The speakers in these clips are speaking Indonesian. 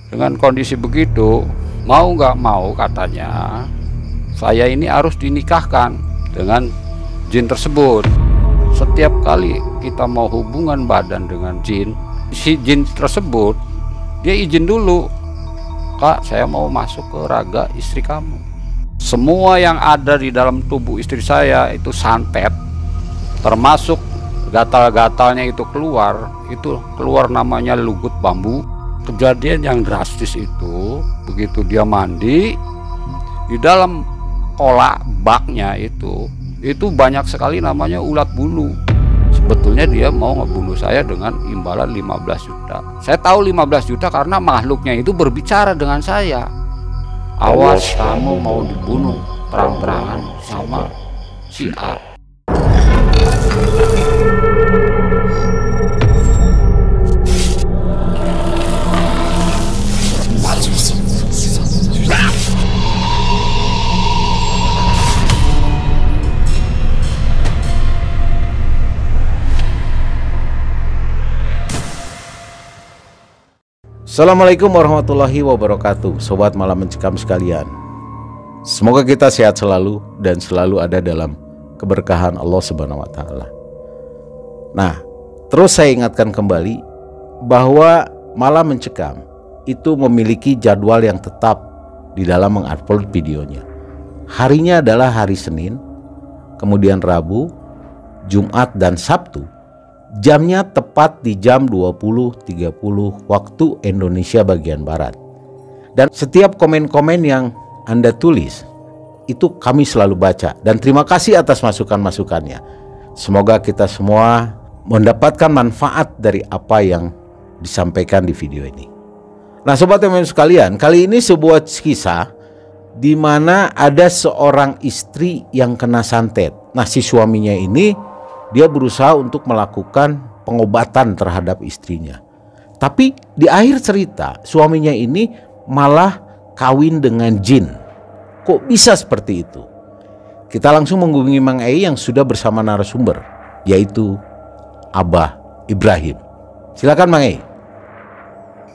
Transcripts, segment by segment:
Dengan kondisi begitu, mau nggak mau katanya, saya ini harus dinikahkan dengan jin tersebut. Setiap kali kita mau hubungan badan dengan jin, si jin tersebut dia izin dulu, "Kak, saya mau masuk ke raga istri kamu." Semua yang ada di dalam tubuh istri saya itu santet, termasuk gatal-gatalnya itu keluar namanya lugut bambu. Kejadian yang drastis itu, begitu dia mandi, di dalam kolak baknya itu banyak sekali namanya ulat bulu. Sebetulnya dia mau ngebunuh saya dengan imbalan 15 juta. Saya tahu 15 juta karena makhluknya itu berbicara dengan saya. "Awas kamu mau dibunuh terang-terangan sama si A." Assalamualaikum warahmatullahi wabarakatuh, Sobat Malam Mencekam sekalian. Semoga kita sehat selalu dan selalu ada dalam keberkahan Allah Subhanahu wa Ta'ala. Nah, terus saya ingatkan kembali bahwa Malam Mencekam itu memiliki jadwal yang tetap di dalam mengupload videonya. Harinya adalah hari Senin, kemudian Rabu, Jumat, dan Sabtu. Jamnya tepat di jam 20.30 waktu Indonesia bagian Barat. Dan setiap komen-komen yang Anda tulis itu kami selalu baca. Dan terima kasih atas masukan-masukannya. Semoga kita semua mendapatkan manfaat dari apa yang disampaikan di video ini. Nah, Sobat teman sekalian, kali ini sebuah kisah di mana ada seorang istri yang kena santet. Nah, si suaminya ini dia berusaha untuk melakukan pengobatan terhadap istrinya. Tapi di akhir cerita suaminya ini malah kawin dengan jin. Kok bisa seperti itu? Kita langsung menghubungi Mang Ei yang sudah bersama narasumber, yaitu Abah Ibrahim. Silakan Mang Ei.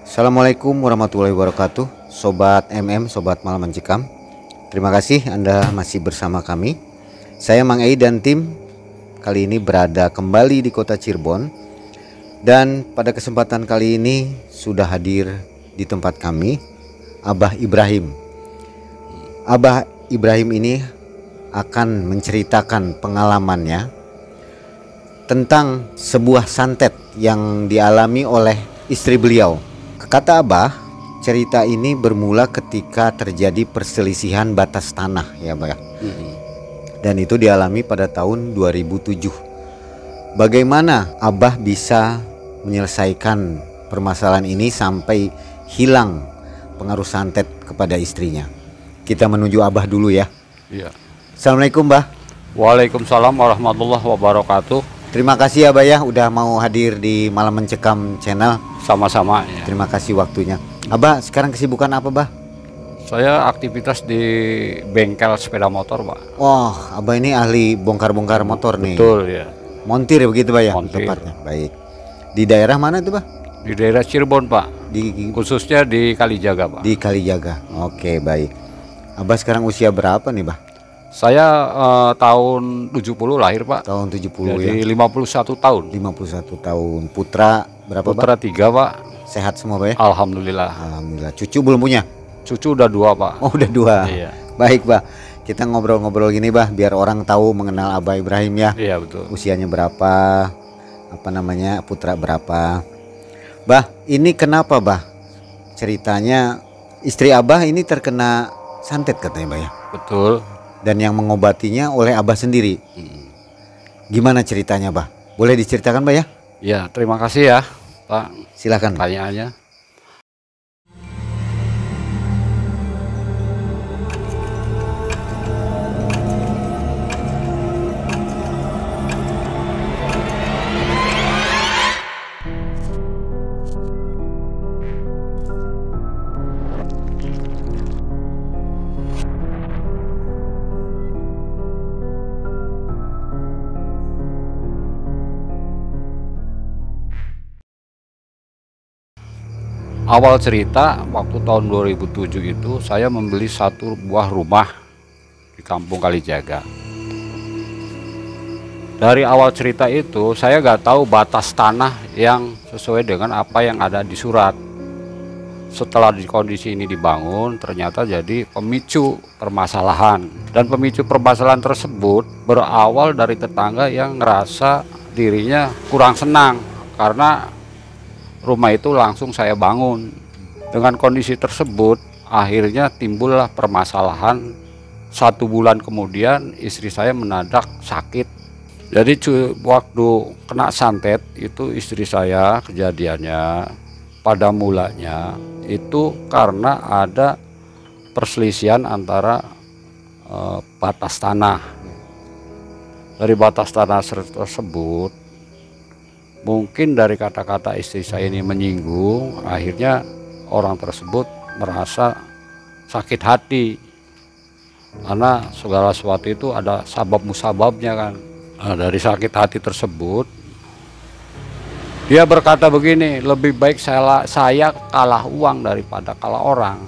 Assalamualaikum warahmatullahi wabarakatuh. Sobat MM, Sobat Malam Mencekam, terima kasih Anda masih bersama kami. Saya Mang Ei dan tim kali ini berada kembali di kota Cirebon. Dan pada kesempatan kali ini sudah hadir di tempat kami Abah Ibrahim. Abah Ibrahim ini akan menceritakan pengalamannya tentang sebuah santet yang dialami oleh istri beliau. Kata Abah, cerita ini bermula ketika terjadi perselisihan batas tanah ya Abah. Dan itu dialami pada tahun 2007. Bagaimana Abah bisa menyelesaikan permasalahan ini sampai hilang pengaruh santet kepada istrinya? Kita menuju Abah dulu ya. Iya. Assalamualaikum Bah. Waalaikumsalam warahmatullahi wabarakatuh. Terima kasih ya Bah ya udah mau hadir di Malam Mencekam channel. Sama-sama ya. Terima kasih waktunya. Abah sekarang kesibukan apa Bah? Saya aktivitas di bengkel sepeda motor, Pak. Wah, Abah ini ahli bongkar-bongkar motor nih. Betul ya. Montir begitu Bah ya? Montir. Tepatnya. Baik. Di daerah mana tuh Bah? Di daerah Cirebon, Pak. Khususnya di Kalijaga, Pak. Di Kalijaga. Oke, baik. Abah sekarang usia berapa nih Bah? Saya tahun 70 lahir, Pak. Tahun 70 Jadi ya. 51 tahun. 51 tahun. Putra berapa Putra Bah? 3, Pak. Sehat semua Bah ya? Alhamdulillah. Alhamdulillah. Cucu belum punya? Cucu udah 2, Pak. Oh udah 2. Iya. Baik Bah. Kita ngobrol-ngobrol gini Bah, biar orang tahu mengenal Abah Ibrahim ya. Iya, betul. Usianya berapa? Apa namanya? Putra berapa? Bah, ini kenapa Bah? Ceritanya istri Abah ini terkena santet katanya Bah ya. Betul. Dan yang mengobatinya oleh Abah sendiri. Gimana ceritanya Bah? Boleh diceritakan Bah ya? Ya, terima kasih ya, Pak. Silakan. Pertanyaannya. Awal cerita waktu tahun 2007 itu saya membeli satu buah rumah di Kampung Kalijaga. Dari awal cerita itu saya nggak tahu batas tanah yang sesuai dengan apa yang ada di surat. Setelah di kondisi ini dibangun, ternyata jadi pemicu permasalahan. Dan pemicu permasalahan tersebut berawal dari tetangga yang ngerasa dirinya kurang senang karena rumah itu langsung saya bangun. Dengan kondisi tersebut akhirnya timbullah permasalahan. 1 bulan kemudian istri saya mendadak sakit. Jadi waktu kena santet itu istri saya kejadiannya pada mulanya itu karena ada perselisihan antara batas tanah. Dari batas tanah tersebut mungkin dari kata-kata istri saya ini menyinggung, akhirnya orang tersebut merasa sakit hati karena segala sesuatu itu ada sabab musababnya kan. Nah, dari sakit hati tersebut dia berkata begini, lebih baik saya kalah uang daripada kalah orang.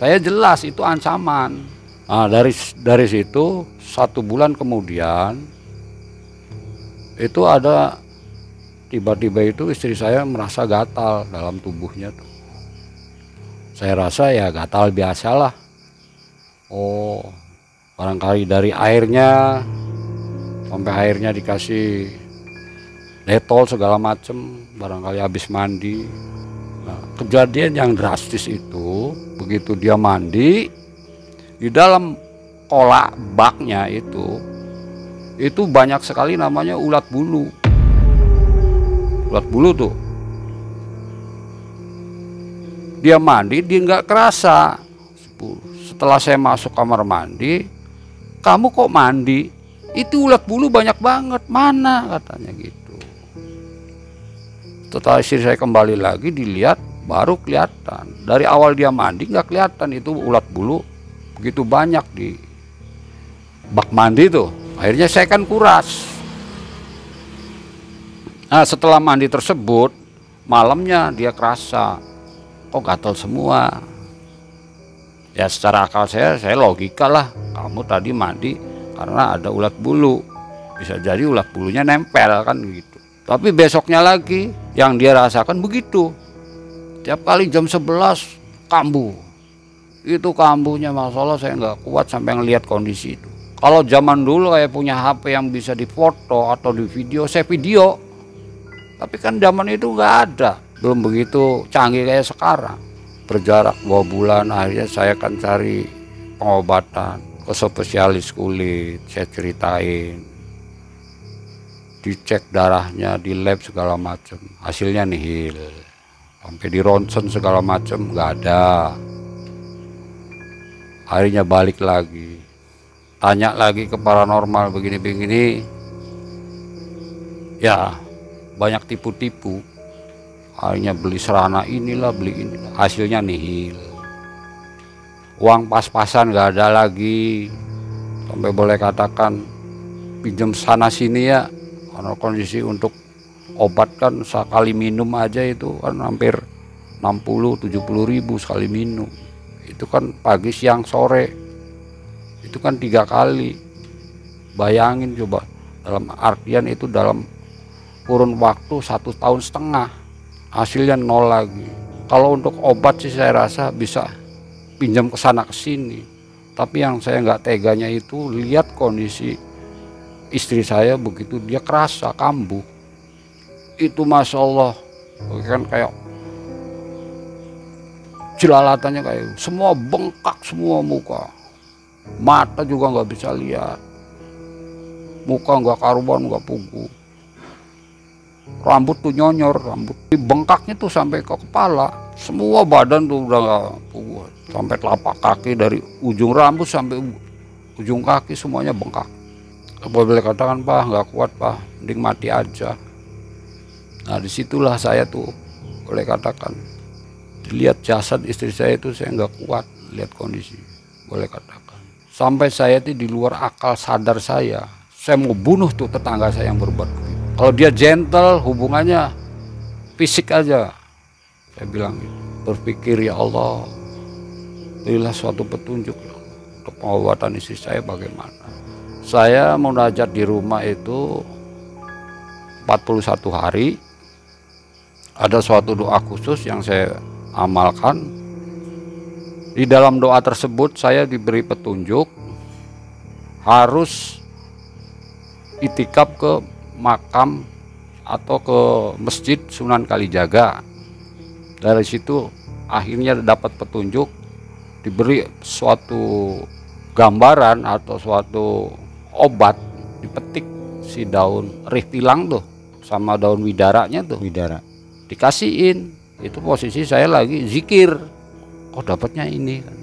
Saya jelas itu ancaman. Nah, dari situ 1 bulan kemudian itu ada tiba-tiba itu istri saya merasa gatal dalam tubuhnya tuh. Saya rasa ya gatal biasalah. Oh, barangkali dari airnya, sampai airnya dikasih detol segala macem, barangkali habis mandi. Nah, kejadian yang drastis itu begitu dia mandi di dalam kolak baknya itu banyak sekali namanya ulat bulu. Ulat bulu tuh dia mandi dia nggak kerasa. Setelah saya masuk kamar mandi, kamu kok mandi? Itu ulat bulu banyak banget, mana katanya gitu. Setelah istri saya kembali lagi dilihat baru kelihatan. Dari awal dia mandi nggak kelihatan itu ulat bulu begitu banyak di bak mandi tuh. Akhirnya saya kan kuras. Nah, setelah mandi tersebut malamnya dia kerasa kok gatal semua. Ya secara akal saya logika lah, kamu tadi mandi karena ada ulat bulu, bisa jadi ulat bulunya nempel kan gitu. Tapi besoknya lagi yang dia rasakan begitu. Tiap kali jam 11 kambuh. Itu kambuhnya masalah saya nggak kuat sampai ngelihat kondisi itu. Kalau zaman dulu kayak punya HP yang bisa difoto atau di video, saya video. Tapi kan zaman itu nggak ada, belum begitu canggih kayak sekarang. Berjarak 2 bulan akhirnya saya akan cari pengobatan ke spesialis kulit. Saya ceritain, dicek darahnya di lab segala macam, hasilnya nihil. Sampai di ronsen segala macam nggak ada. Akhirnya balik lagi, tanya lagi ke paranormal begini-begini, ya banyak tipu-tipu. Akhirnya beli serana inilah beli ini, hasilnya nihil. Uang pas-pasan nggak ada lagi, sampai boleh katakan pinjam sana sini ya. Karena kondisi untuk obat kan sekali minum aja itu kan hampir 60-70 ribu sekali minum. Itu kan pagi siang sore, itu kan 3 kali. Bayangin coba, dalam artian itu dalam kurun waktu 1,5 tahun, hasilnya 0 lagi. Kalau untuk obat sih saya rasa bisa pinjam ke sana ke sini. Tapi yang saya nggak teganya itu lihat kondisi istri saya begitu dia kerasa kambuh. Itu masya Allah kan kayak jelalatannya kayak semua bengkak semua muka, mata juga nggak bisa lihat, muka nggak karuan nggak pugu, rambut tuh nyonyor, rambut bengkaknya tuh sampai ke kepala, semua badan tuh udah nggak pugu, sampai telapak kaki, dari ujung rambut sampai ujung kaki semuanya bengkak. Boleh katakan, Pak nggak kuat Pak, mending mati aja. Nah disitulah saya tuh boleh katakan, dilihat jasad istri saya itu saya nggak kuat lihat kondisi, boleh katakan sampai saya itu di luar akal sadar saya mau bunuh tuh tetangga saya yang berbuat begitu. Kalau dia gentle hubungannya fisik aja, Saya bilang gitu. Berpikir, ya Allah, berilah suatu petunjuk untuk pengobatan istri saya bagaimana. Saya munajat di rumah itu 41 hari. Ada suatu doa khusus yang saya amalkan. Di dalam doa tersebut saya diberi petunjuk harus itikaf ke makam atau ke Masjid Sunan Kalijaga. Dari situ akhirnya dapat petunjuk, diberi suatu gambaran atau suatu obat, dipetik si daun rih pilang tuh sama daun widaranya tuh, Widara. dikasihin. Itu posisi saya lagi zikir, kok dapatnya ini kan.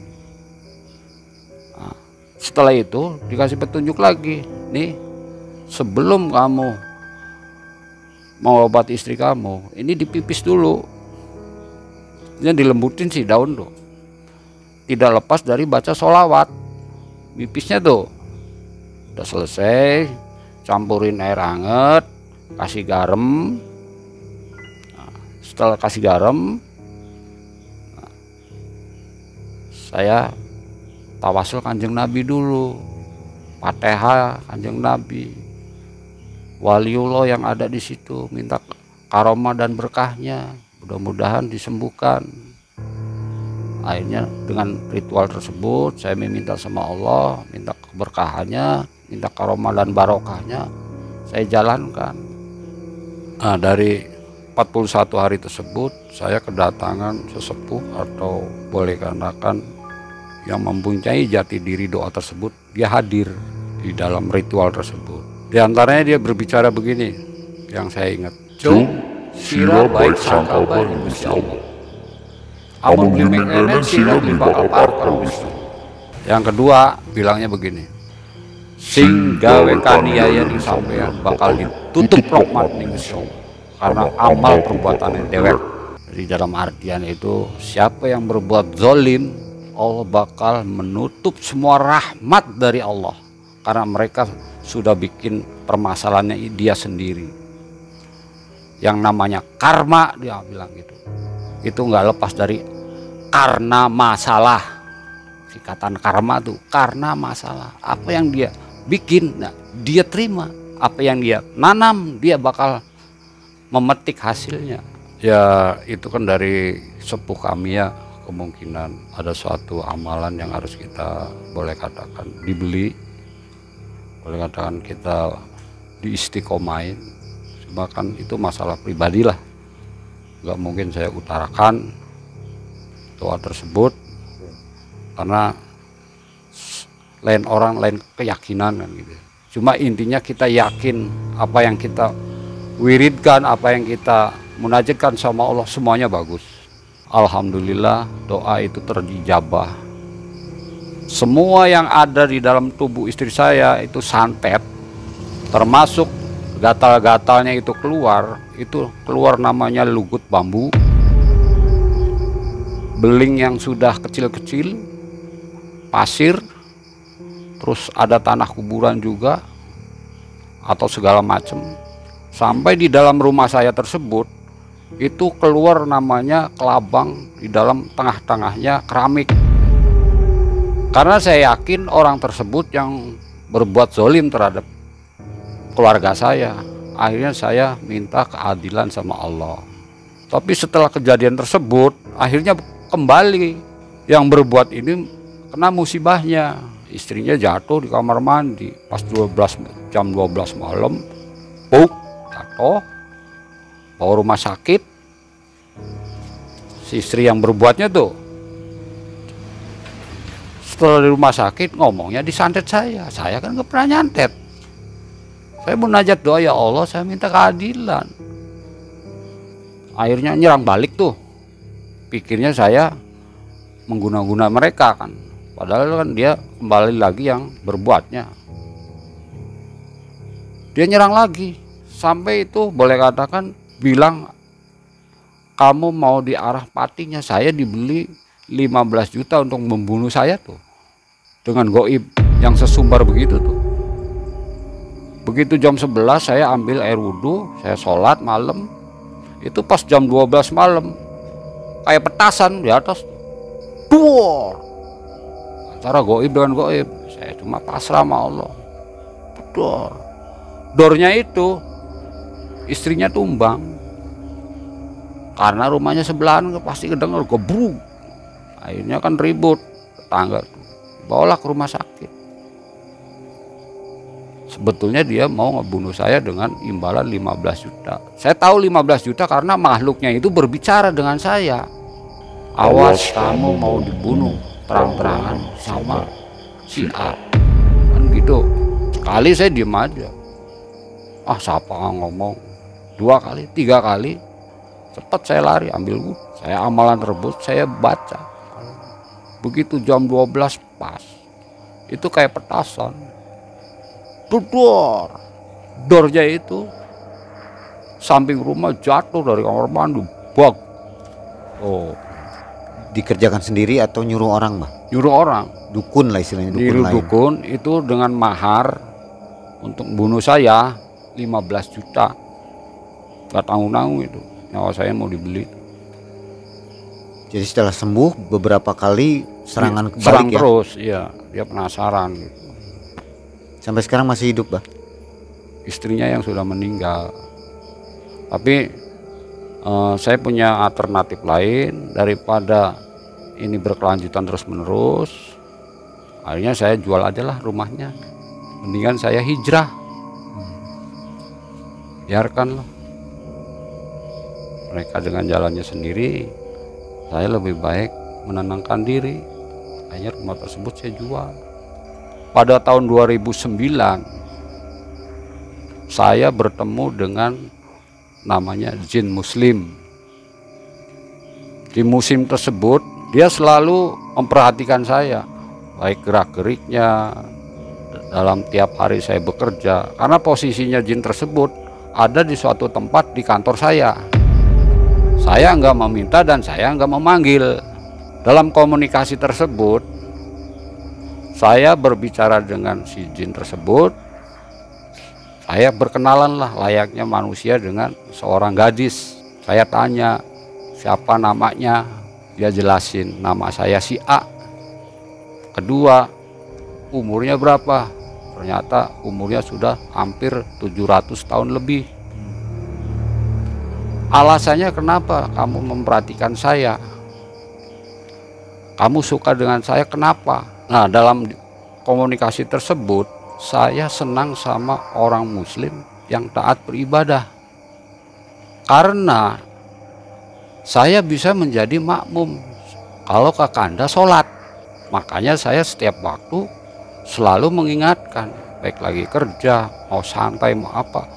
Nah, setelah itu dikasih petunjuk lagi, nih sebelum kamu mau obat istri kamu, ini dipipis dulu. Ini dilembutin si daun tuh, tidak lepas dari baca sholawat. Pipisnya tuh udah selesai, campurin air hangat, kasih garam. Nah, setelah kasih garam, saya tawasul Kanjeng Nabi dulu, Fatihah Kanjeng Nabi, waliullah yang ada di situ, minta karomah dan berkahnya, mudah-mudahan disembuhkan. Akhirnya dengan ritual tersebut saya meminta sama Allah, minta keberkahannya, minta karomah dan barokahnya, saya jalankan. Nah, dari 41 hari tersebut saya kedatangan sesepuh atau boleh katakan yang mempunyai jati diri doa tersebut. Dia hadir di dalam ritual tersebut. Di antaranya dia berbicara begini yang saya ingat. Sira baik sangka baik Gusti Allah. Amun beli mengenen sira bakal parkan Gusti. Yang kedua bilangnya begini. Sing gawe kaniaya di sampean bakal ditutup rahmat ning Gusti Allah. Karena amal perbuatannya dewek. Di dalam artian itu siapa yang berbuat zalim, Allah bakal menutup semua rahmat dari Allah. Karena mereka sudah bikin permasalahannya dia sendiri. Yang namanya karma, dia bilang gitu, itu nggak lepas dari karena masalah. Sikatan karma tuh karena masalah. Apa yang dia bikin, nah, dia terima. Apa yang dia nanam, dia bakal memetik hasilnya. Ya itu kan dari sepuh kami ya, kemungkinan ada suatu amalan yang harus kita boleh katakan dibeli, boleh katakan kita diistiqomain. Bahkan itu masalah pribadi lah, nggak mungkin saya utarakan doa tersebut karena lain orang lain keyakinan kan gitu. Cuma intinya kita yakin apa yang kita wiridkan, apa yang kita munajatkan sama Allah semuanya bagus. Alhamdulillah doa itu terijabah. Semua yang ada di dalam tubuh istri saya itu santet, termasuk gatal-gatalnya itu keluar namanya lugut bambu, beling yang sudah kecil-kecil, pasir, terus ada tanah kuburan juga atau segala macam. Sampai di dalam rumah saya tersebut itu keluar namanya kelabang, di dalam tengah-tengahnya keramik. Karena saya yakin orang tersebut yang berbuat zalim terhadap keluarga saya. Akhirnya saya minta keadilan sama Allah. Tapi setelah kejadian tersebut akhirnya kembali yang berbuat ini kena musibahnya. Istrinya jatuh di kamar mandi pas jam 12 malam, jatuh, bawa rumah sakit. Si istri yang berbuatnya tuh setelah di rumah sakit ngomongnya disantet saya kan nggak pernah nyantet. Saya munajat doa, ya Allah saya minta keadilan. Akhirnya nyerang balik tuh, pikirnya saya mengguna-guna mereka kan, padahal kan dia kembali lagi yang berbuatnya. Dia nyerang lagi sampai itu boleh katakan bilang, kamu mau diarah patinya. Saya dibeli 15 juta untuk membunuh saya tuh dengan goib yang sesumbar begitu tuh. Begitu jam 11 saya ambil air wudhu, saya sholat malam. Itu pas jam 12 malam kayak petasan di atas. Duor. Antara goib dengan goib. Saya cuma pasrah sama Allah. Dor. Dornya itu istrinya tumbang. Karena rumahnya sebelahan pasti kedengar gebruk. Akhirnya kan ribut tetangga tuh. Bawalah ke rumah sakit. Sebetulnya dia mau ngebunuh saya dengan imbalan 15 juta. Saya tahu 15 juta karena makhluknya itu berbicara dengan saya. Awas kamu mau dibunuh terang-terangan sama si A. Kan gitu. Sekali saya diem aja. Ah siapa ngomong. 2 kali, 3 kali. Cepat saya lari ambil wudhu. Saya amalan rebus, saya baca. Begitu jam 12 pas. Itu kayak petasan. Dor. Dornya itu samping rumah jatuh dari kamar mandi. Bag. Oh. Dikerjakan sendiri atau nyuruh orang, Mbah? Nyuruh orang. Dukun lah istilahnya, dukun lain. Dukun itu dengan mahar untuk bunuh saya 15 juta. Gak tanggung-tanggung itu. Nyawa saya mau dibeli. Jadi setelah sembuh beberapa kali serangan kebalik serang ya? Terus, iya. Dia penasaran gitu. Sampai sekarang masih hidup, Mbah? Istrinya yang sudah meninggal. Tapi saya punya alternatif lain daripada ini berkelanjutan terus-menerus. Akhirnya saya jual aja lah rumahnya. Mendingan saya hijrah. Biarkanlah mereka dengan jalannya sendiri. Saya lebih baik menenangkan diri. Akhirnya rumah tersebut saya jual. Pada tahun 2009 saya bertemu dengan namanya jin muslim. Di musim tersebut dia selalu memperhatikan saya, baik gerak-geriknya dalam tiap hari saya bekerja. Karena posisinya jin tersebut ada di suatu tempat di kantor saya. Saya nggak meminta dan saya nggak memanggil. Dalam komunikasi tersebut saya berbicara dengan si jin tersebut. Saya berkenalan lah layaknya manusia dengan seorang gadis. Saya tanya siapa namanya, dia jelasin nama saya si A. Kedua, umurnya berapa? Ternyata umurnya sudah hampir 700 tahun lebih. Alasannya kenapa kamu memperhatikan saya? Kamu suka dengan saya kenapa? Nah, dalam komunikasi tersebut saya senang sama orang muslim yang taat beribadah. Karena saya bisa menjadi makmum kalau kakanda sholat. Makanya saya setiap waktu selalu mengingatkan, baik lagi kerja, mau santai, mau apa.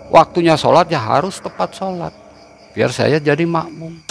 Waktunya sholat ya harus tepat sholat, biar saya jadi makmum.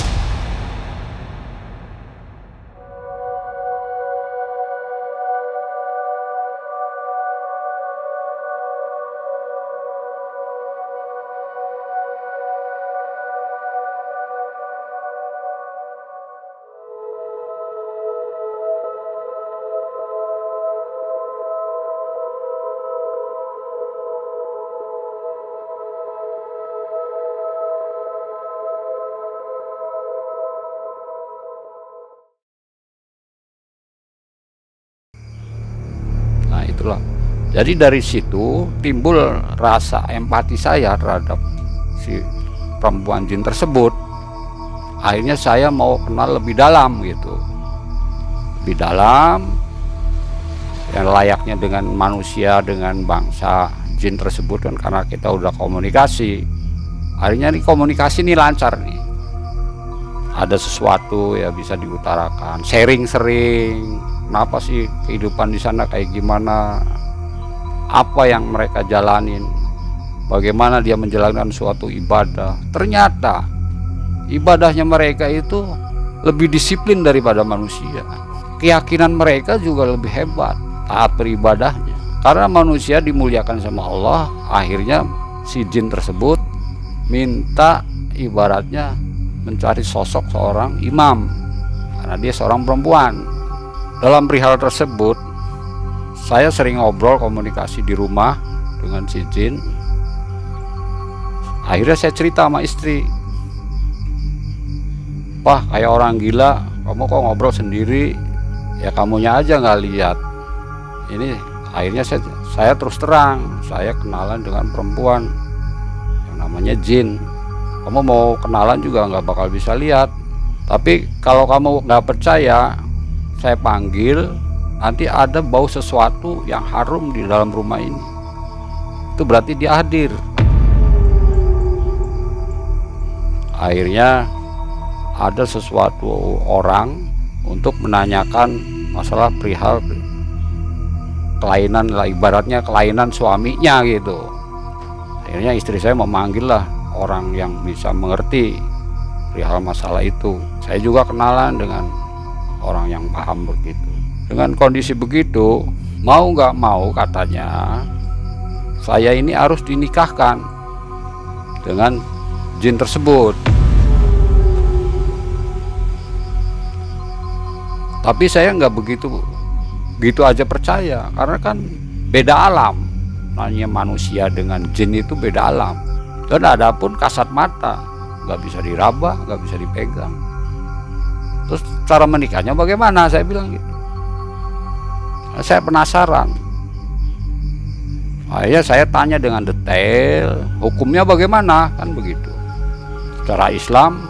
Itulah. Jadi dari situ timbul rasa empati saya terhadap si perempuan jin tersebut. Akhirnya saya mau kenal lebih dalam gitu. Lebih dalam yang layaknya dengan manusia, dengan bangsa jin tersebut. Dan karena kita udah komunikasi, akhirnya nih komunikasi nih lancar nih. Ada sesuatu ya bisa diutarakan, sharing sering. Kenapa sih kehidupan di sana kayak gimana? Apa yang mereka jalanin? Bagaimana dia menjalankan suatu ibadah? Ternyata ibadahnya mereka itu lebih disiplin daripada manusia. Keyakinan mereka juga lebih hebat taat beribadahnya. Karena manusia dimuliakan sama Allah, akhirnya si jin tersebut minta ibaratnya mencari sosok seorang imam. Karena dia seorang perempuan. Dalam perihal tersebut, saya sering ngobrol komunikasi di rumah dengan si jin. Akhirnya saya cerita sama istri. Apa kayak orang gila, kamu kok ngobrol sendiri, ya kamunya aja nggak lihat. Ini akhirnya saya terus terang, saya kenalan dengan perempuan yang namanya jin. Kamu mau kenalan juga nggak bakal bisa lihat. Tapi kalau kamu nggak percaya, saya panggil, nanti ada bau sesuatu yang harum di dalam rumah ini. Itu berarti dia hadir. Akhirnya ada sesuatu orang untuk menanyakan masalah perihal kelainan lah, ibaratnya kelainan suaminya gitu. Akhirnya istri saya memanggil lah orang yang bisa mengerti perihal masalah itu. Saya juga kenalan dengan orang yang paham begitu. Dengan kondisi begitu, mau nggak mau katanya, saya ini harus dinikahkan dengan jin tersebut. Tapi saya nggak begitu aja percaya, karena kan beda alam. Namanya manusia dengan jin itu beda alam. Dan ada pun kasat mata, nggak bisa diraba, nggak bisa dipegang. Terus cara menikahnya bagaimana? Saya bilang gitu. Nah, saya penasaran. Akhirnya saya tanya dengan detail, hukumnya bagaimana, kan begitu. Secara Islam,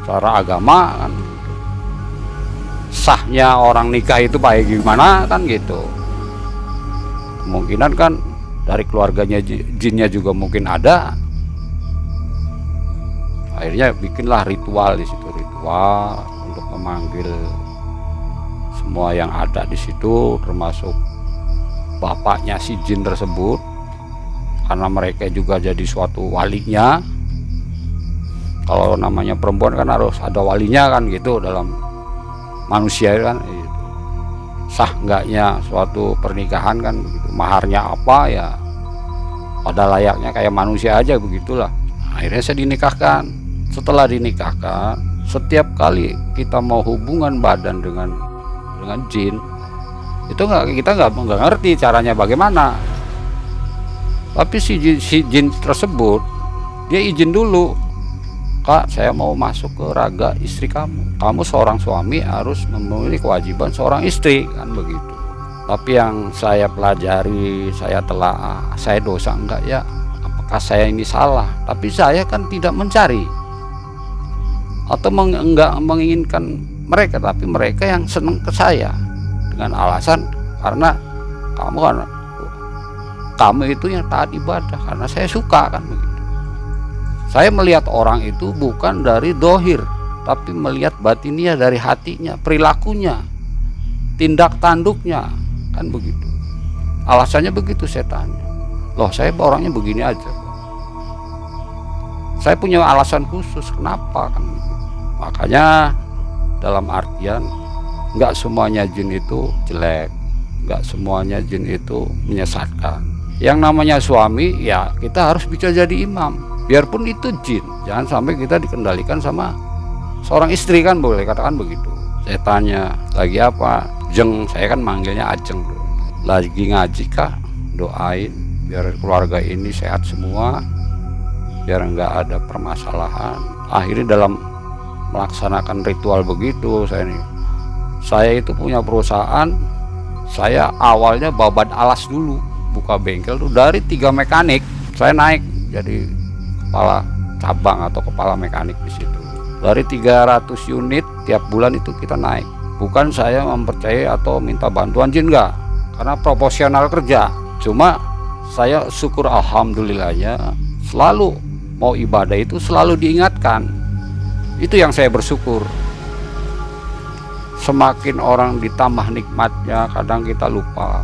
secara agama, kan begitu. Sahnya orang nikah itu baik gimana, kan gitu. Kemungkinan kan dari keluarganya jinnya juga mungkin ada. Akhirnya bikinlah ritual di situ, ritual untuk memanggil semua yang ada di situ, termasuk bapaknya si jin tersebut, karena mereka juga jadi suatu walinya. Kalau namanya perempuan kan harus ada walinya kan gitu dalam manusia kan gitu. Sah enggaknya suatu pernikahan kan begitu, maharnya apa ya pada layaknya kayak manusia aja begitulah. Akhirnya saya dinikahkan. Setelah dinikahkan, setiap kali kita mau hubungan badan dengan jin, itu kita nggak ngerti caranya bagaimana. Tapi si jin tersebut dia izin dulu, Kak, saya mau masuk ke raga istri kamu. Kamu seorang suami harus memenuhi kewajiban seorang istri, kan begitu. Tapi yang saya pelajari, saya telaah, saya dosa enggak ya? Apakah saya ini salah? Tapi saya kan tidak mencari atau enggak menginginkan mereka, tapi mereka yang senang ke saya dengan alasan karena kamu itu yang taat ibadah, karena saya suka, kan begitu. Saya melihat orang itu bukan dari dohir, tapi melihat batinnya, dari hatinya, perilakunya, tindak tanduknya, kan begitu. Alasannya begitu saya tanya. Loh, saya orangnya begini aja, saya punya alasan khusus kenapa, kan begitu. Makanya dalam artian nggak semuanya jin itu jelek, nggak semuanya jin itu menyesatkan. Yang namanya suami ya kita harus bisa jadi imam, biarpun itu jin. Jangan sampai kita dikendalikan sama seorang istri, kan boleh katakan begitu. Saya tanya, lagi apa? Jeng, saya kan manggilnya Ajeng. Lagi ngaji Kak, doain biar keluarga ini sehat semua, biar nggak ada permasalahan. Akhirnya dalam melaksanakan ritual begitu, saya itu punya perusahaan. Saya awalnya babat alas dulu, buka bengkel tuh dari 3 mekanik. Saya naik jadi kepala cabang atau kepala mekanik di situ. Dari 300 unit tiap bulan itu kita naik. Bukan saya mempercayai atau minta bantuan jin, enggak, karena proporsional kerja. Cuma saya syukur alhamdulillahnya selalu mau ibadah itu selalu diingatkan. Itu yang saya bersyukur. Semakin orang ditambah nikmatnya, kadang kita lupa.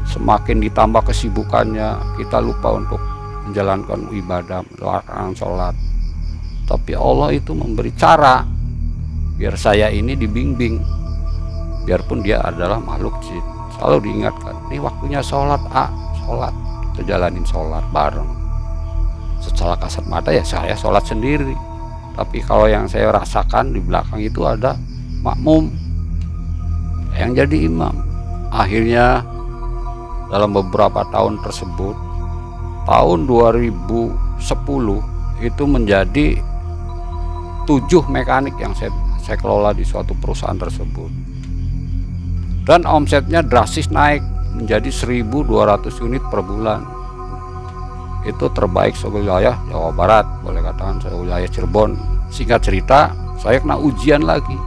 Semakin ditambah kesibukannya, kita lupa untuk menjalankan ibadah, melakukan sholat. Tapi Allah itu memberi cara biar saya ini dibimbing, biarpun dia adalah makhluk jin. Selalu diingatkan, ini waktunya sholat, sholat. Kita jalanin sholat bareng. Secara kasat mata ya saya sholat sendiri. Tapi kalau yang saya rasakan di belakang itu ada makmum yang jadi imam. Akhirnya dalam beberapa tahun tersebut, tahun 2010 itu menjadi 7 mekanik yang saya kelola di suatu perusahaan tersebut. Dan omsetnya drastis naik menjadi 1.200 unit per bulan. Itu terbaik sewilayah Jawa Barat, boleh katakan sewilayah Cirebon. Singkat cerita, saya kena ujian lagi.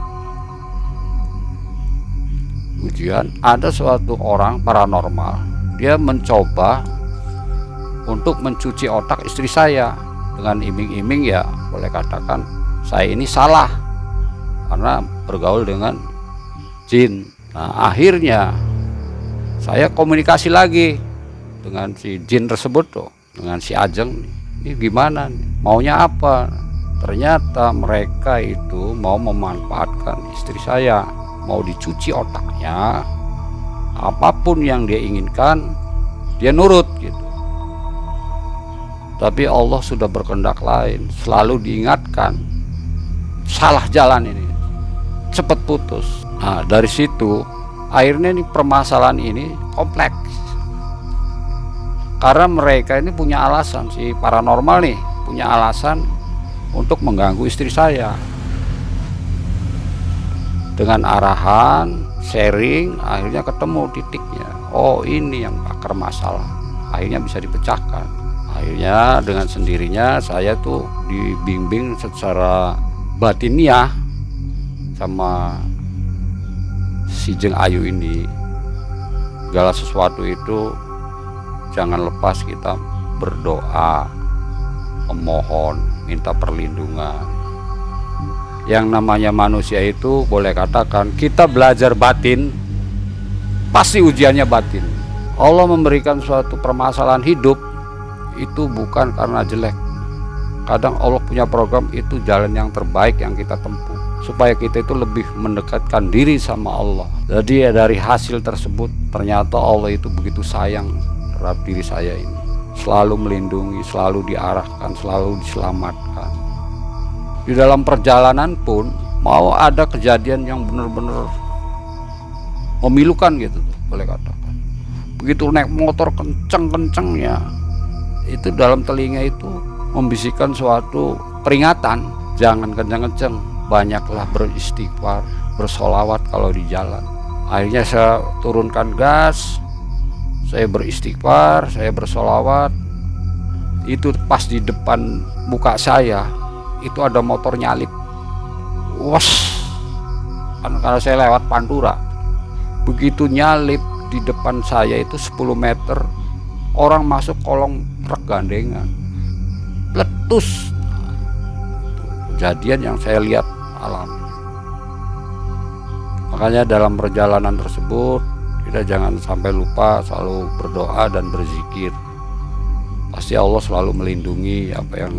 Ujian, ada suatu orang paranormal, dia mencoba untuk mencuci otak istri saya dengan iming-iming, ya boleh katakan saya ini salah karena bergaul dengan jin. Nah, akhirnya saya komunikasi lagi dengan si jin tersebut tuh, dengan si Ajeng. Ini gimana nih? Maunya apa? Ternyata mereka itu mau memanfaatkan istri saya, mau dicuci otaknya, apapun yang dia inginkan dia nurut gitu. Tapi Allah sudah berkehendak lain, selalu diingatkan salah jalan ini, cepat putus. Nah, dari situ akhirnya nih permasalahan ini kompleks. Karena mereka ini punya alasan, si paranormal nih punya alasan untuk mengganggu istri saya. Dengan arahan, sharing, akhirnya ketemu titiknya. Oh, ini yang akar masalah. Akhirnya bisa dipecahkan. Akhirnya dengan sendirinya saya tuh dibimbing secara batiniah sama si Jeng Ayu ini. Segala sesuatu itu jangan lepas kita berdoa, memohon, minta perlindungan. Yang namanya manusia itu boleh katakan kita belajar batin, pasti ujiannya batin. Allah memberikan suatu permasalahan hidup itu bukan karena jelek. Kadang Allah punya program itu jalan yang terbaik yang kita tempuh, supaya kita itu lebih mendekatkan diri sama Allah. Jadi ya, dari hasil tersebut ternyata Allah itu begitu sayang terhadap diri saya ini, selalu melindungi, selalu diarahkan, selalu diselamatkan. Di dalam perjalanan pun mau ada kejadian yang benar-benar memilukan gitu, boleh katakan. Begitu naik motor kenceng-kencengnya, itu dalam telinga itu membisikkan suatu peringatan, jangan kenceng-kenceng, banyaklah beristighfar, bersolawat kalau di jalan. Akhirnya saya turunkan gas, saya beristighfar, saya bersolawat. Itu pas di depan muka saya itu ada motor nyalip, was, karena saya lewat Pantura. Begitu nyalip di depan saya itu 10 meter, orang masuk kolong truk gandengan, letus. Kejadian yang saya lihat alami. Makanya dalam perjalanan tersebut kita jangan sampai lupa selalu berdoa dan berzikir. Pasti Allah selalu melindungi apa yang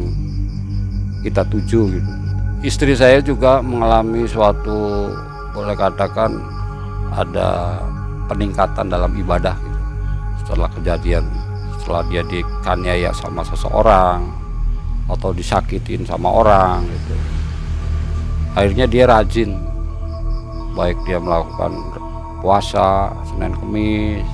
kita tuju gitu. Istri saya juga mengalami suatu, boleh katakan ada peningkatan dalam ibadah gitu. Setelah kejadian, setelah dia dikaniaya sama seseorang atau disakitin sama orang gitu, akhirnya dia rajin, baik dia melakukan puasa Senin Kemis,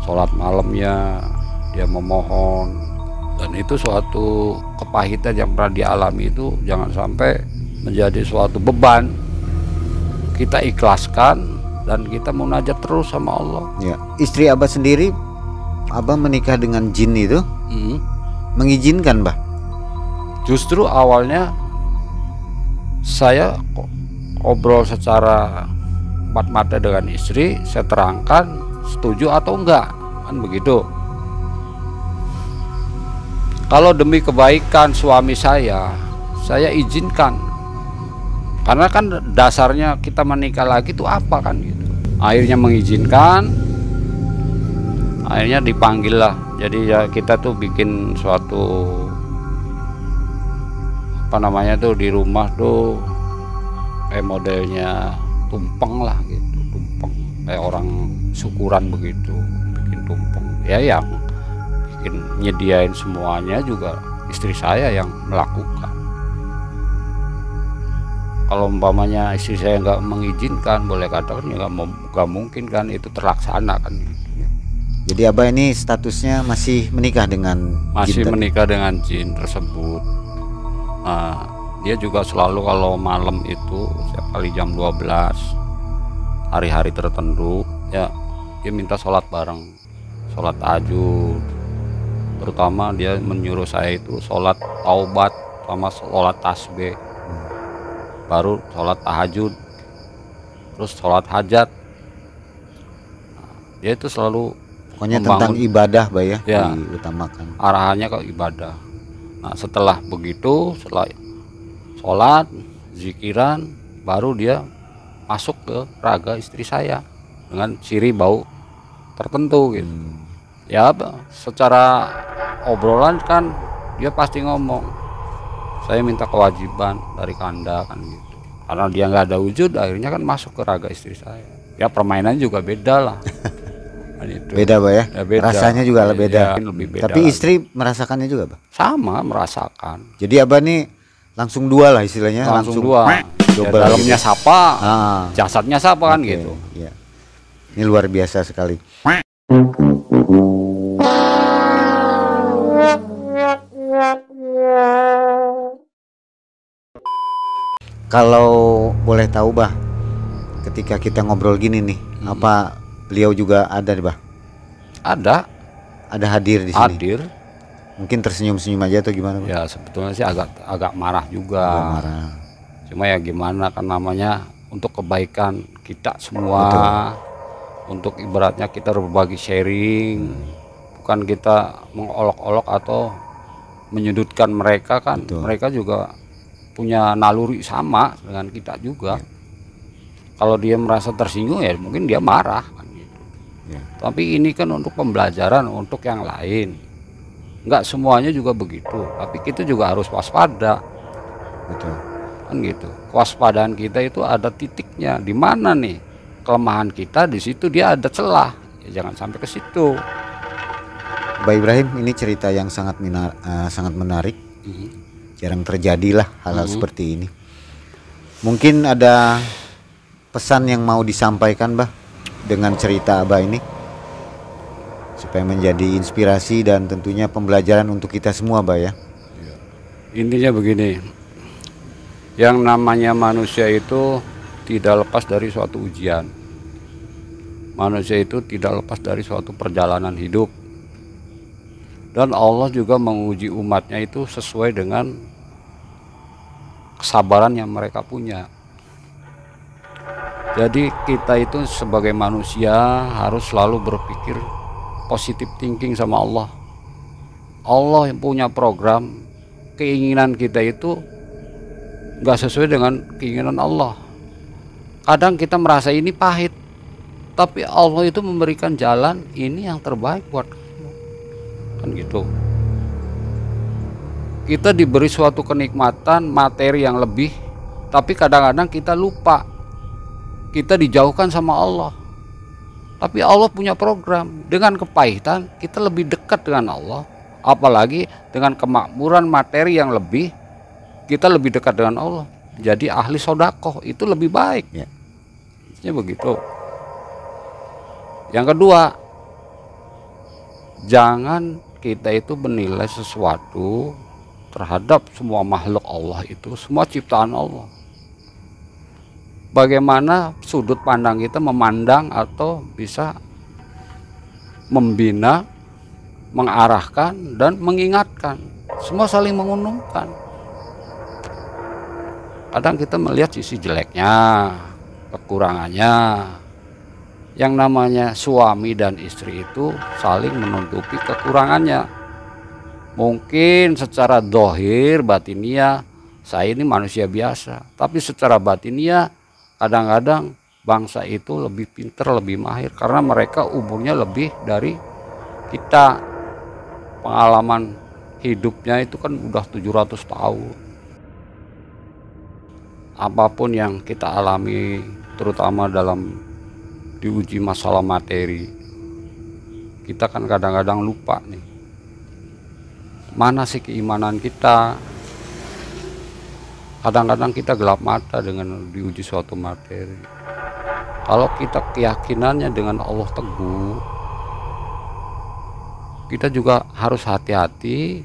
sholat malamnya, dia memohon. Dan itu suatu kepahitan yang pernah dialami itu jangan sampai menjadi suatu beban. Kita ikhlaskan dan kita munajat terus sama Allah. Ya, istri Abah sendiri, Abah menikah dengan jin itu mengizinkan, Bah? Justru awalnya saya ngobrol secara empat mata dengan istri, saya terangkan setuju atau enggak, kan begitu. Kalau demi kebaikan suami saya izinkan. Karena kan dasarnya kita menikah lagi itu apa kan gitu. Akhirnya mengizinkan. Akhirnya dipanggil lah. Jadi ya kita tuh bikin suatu apa namanya tuh di rumah tuh kayak modelnya tumpeng lah gitu, tumpeng kayak orang syukuran begitu, bikin tumpeng. Ya yang nyediain semuanya juga istri saya yang melakukan. Kalau umpamanya istri saya nggak mengizinkan, boleh katakan ya nggak mungkin kan itu terlaksana kan. Jadi Abah ini statusnya masih menikah dengan masih jin menikah dengan jin tersebut. Nah, Dia juga selalu kalau malam itu setiap kali jam 12 hari-hari tertentu ya dia minta sholat bareng, sholat tahajud. Terutama dia menyuruh saya itu sholat taubat sama sholat tasbih, baru sholat tahajud, terus sholat hajat. Dia itu selalu Pokoknya tentang ibadah, Bah ya, ya, diutamakan. arahannya ke ibadah. Nah setelah begitu, setelah sholat, zikiran, baru dia masuk ke raga istri saya dengan ciri bau tertentu gitu. Ya secara obrolan kan dia pasti ngomong, saya minta kewajiban dari Kanda kan gitu. Karena dia nggak ada wujud, akhirnya kan masuk ke raga istri saya. Ya permainan juga beda lah. Itu. Beda, Bah ya. Ya, beda. Rasanya juga beda. Ya, lebih beda. Tapi istri merasakannya juga, Bah? Sama merasakan. Jadi Abah nih langsung dua lah istilahnya. Langsung dua. Ya, double dalamnya gitu. sapa, Ah. jasadnya sapa kan Oke, gitu. iya. Ini luar biasa sekali. Kalau boleh tahu, Bah, ketika kita ngobrol gini nih, apa beliau juga ada nih, Bah? Ada Hadir di sini. hadir. Mungkin tersenyum-senyum aja atau gimana, Bah? Ya sebetulnya sih agak marah juga. Agak marah. Cuma ya gimana kan namanya untuk kebaikan kita semua. Untuk ibaratnya kita berbagi sharing, bukan kita mengolok-olok atau menyudutkan mereka kan. Betul. Mereka juga punya naluri sama dengan kita juga. Kalau dia merasa tersinggung ya mungkin dia marah kan gitu. Ya. Tapi ini kan untuk pembelajaran untuk yang lain. Enggak semuanya juga begitu, tapi kita juga harus waspada. Betul. Kan gitu. Kewaspadaan kita itu ada titiknya. Di mana nih kelemahan kita, di situ dia ada celah. Ya jangan sampai ke situ. Bah Ibrahim, ini cerita yang sangat menarik. Jarang terjadi lah hal-hal seperti ini. Mungkin ada pesan yang mau disampaikan, Bah, dengan cerita Abah ini supaya menjadi inspirasi dan tentunya pembelajaran untuk kita semua, Bah ya. Intinya begini, yang namanya manusia itu tidak lepas dari suatu ujian. Manusia itu tidak lepas dari suatu perjalanan hidup. Dan Allah juga menguji umatnya itu sesuai dengan kesabaran yang mereka punya. Jadi kita itu sebagai manusia harus selalu berpikir positive thinking sama Allah. Allah yang punya program, keinginan kita itu nggak sesuai dengan keinginan Allah. Kadang kita merasa ini pahit, tapi Allah itu memberikan jalan ini yang terbaik buat kamu. Kan gitu. Kita diberi suatu kenikmatan materi yang lebih, tapi kadang-kadang kita lupa. Kita dijauhkan sama Allah. Tapi Allah punya program. Dengan kepahitan kita lebih dekat dengan Allah. Apalagi dengan kemakmuran materi yang lebih, kita lebih dekat dengan Allah. Jadi ahli sodakoh itu lebih baik. Ya. Begitu. Yang kedua, jangan kita itu menilai sesuatu terhadap semua makhluk Allah itu, semua ciptaan Allah. Bagaimana sudut pandang kita memandang atau bisa membina, mengarahkan dan mengingatkan. Semua saling menguntungkan. Kadang kita melihat sisi jeleknya, kekurangannya. Yang namanya suami dan istri itu saling menutupi kekurangannya. Mungkin secara dohir batinia saya ini manusia biasa, tapi secara batinia kadang-kadang bangsa itu lebih pintar, lebih mahir karena mereka umurnya lebih dari kita. Pengalaman hidupnya itu kan udah 700 tahun. Apapun yang kita alami, terutama dalam diuji masalah materi, kita kan kadang-kadang lupa nih, mana sih keimanan kita. Kadang-kadang kita gelap mata dengan diuji suatu materi. Kalau kita keyakinannya dengan Allah teguh, kita juga harus hati-hati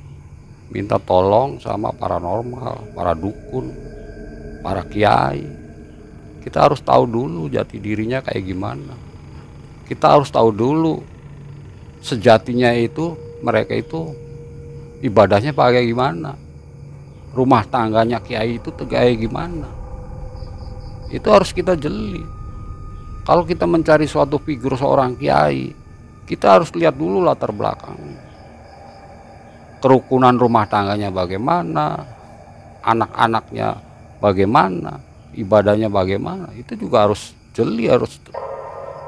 minta tolong sama paranormal, para dukun, para kiai. Kita harus tahu dulu jati dirinya kayak gimana. Kita harus tahu dulu sejatinya itu, mereka itu ibadahnya pakai gimana, rumah tangganya kiai itu kayak gimana. Itu harus kita jeli. Kalau kita mencari suatu figur seorang kiai, kita harus lihat dulu latar belakangnya, kerukunan rumah tangganya bagaimana, anak-anaknya bagaimana, ibadahnya bagaimana. Itu juga harus jeli, harus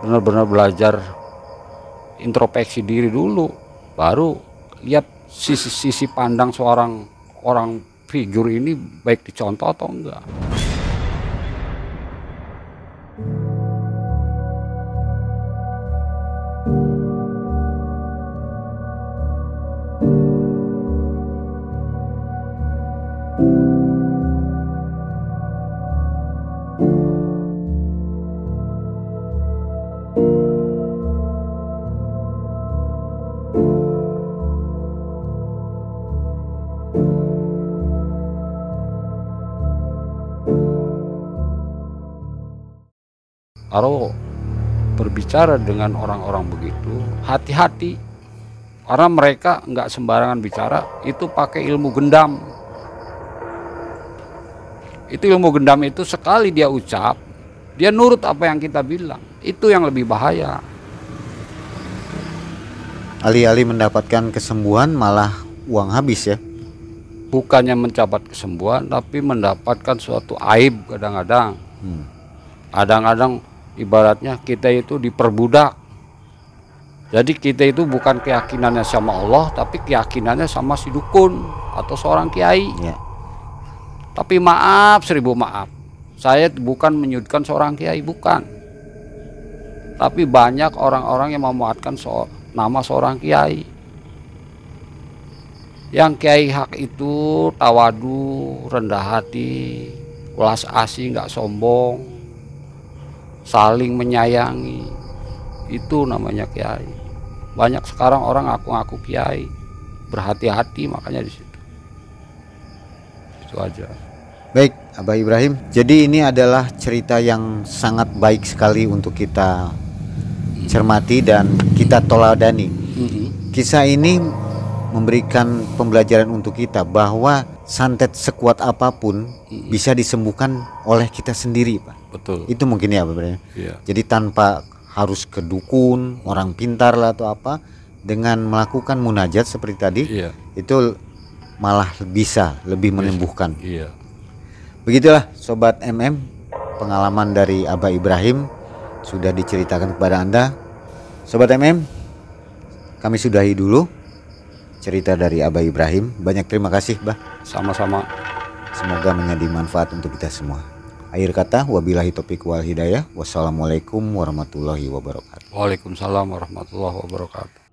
benar-benar belajar introspeksi diri dulu, baru lihat sisi pandang seorang orang figur ini baik dicontoh atau enggak. Kalau berbicara dengan orang-orang begitu, hati-hati, karena mereka nggak sembarangan bicara. Itu pakai ilmu gendam. Itu ilmu gendam itu sekali dia ucap, dia nurut apa yang kita bilang. Itu yang lebih bahaya. Alih-alih mendapatkan kesembuhan malah uang habis ya. Bukannya mencapai kesembuhan, tapi mendapatkan suatu aib kadang-kadang. Kadang-kadang ibaratnya kita itu diperbudak. Jadi kita itu bukan keyakinannya sama Allah, tapi keyakinannya sama si dukun atau seorang kiai. Ya. Tapi maaf, 1000 maaf, saya bukan menyudutkan seorang kiai, bukan. Tapi banyak orang-orang yang memuatkan nama seorang kiai. Yang kiai hak itu tawadu, rendah hati, welas asih, nggak sombong, saling menyayangi. Itu namanya kiai. Banyak sekarang orang ngaku-ngaku kiai, berhati-hati makanya di situ. Itu aja. Baik, Abah Ibrahim. Jadi ini adalah cerita yang sangat baik sekali untuk kita cermati dan kita toladani. Kisah ini memberikan pembelajaran untuk kita bahwa santet sekuat apapun bisa disembuhkan oleh kita sendiri, Pak. Betul. Itu mungkin ya, Abah Ibrahim. Iya. Jadi tanpa harus ke dukun, orang pintar lah atau apa, dengan melakukan munajat seperti tadi, Iya. itu malah bisa lebih menyembuhkan. Iya. Begitulah Sobat MM, pengalaman dari Abah Ibrahim sudah diceritakan kepada Anda. Sobat MM, kami sudahi dulu cerita dari Abah Ibrahim. Banyak terima kasih, Bah. Sama-sama. Semoga menjadi manfaat untuk kita semua. Akhir kata, wabillahi taufiq wal hidayah. Wassalamualaikum warahmatullahi wabarakatuh. Waalaikumsalam warahmatullahi wabarakatuh.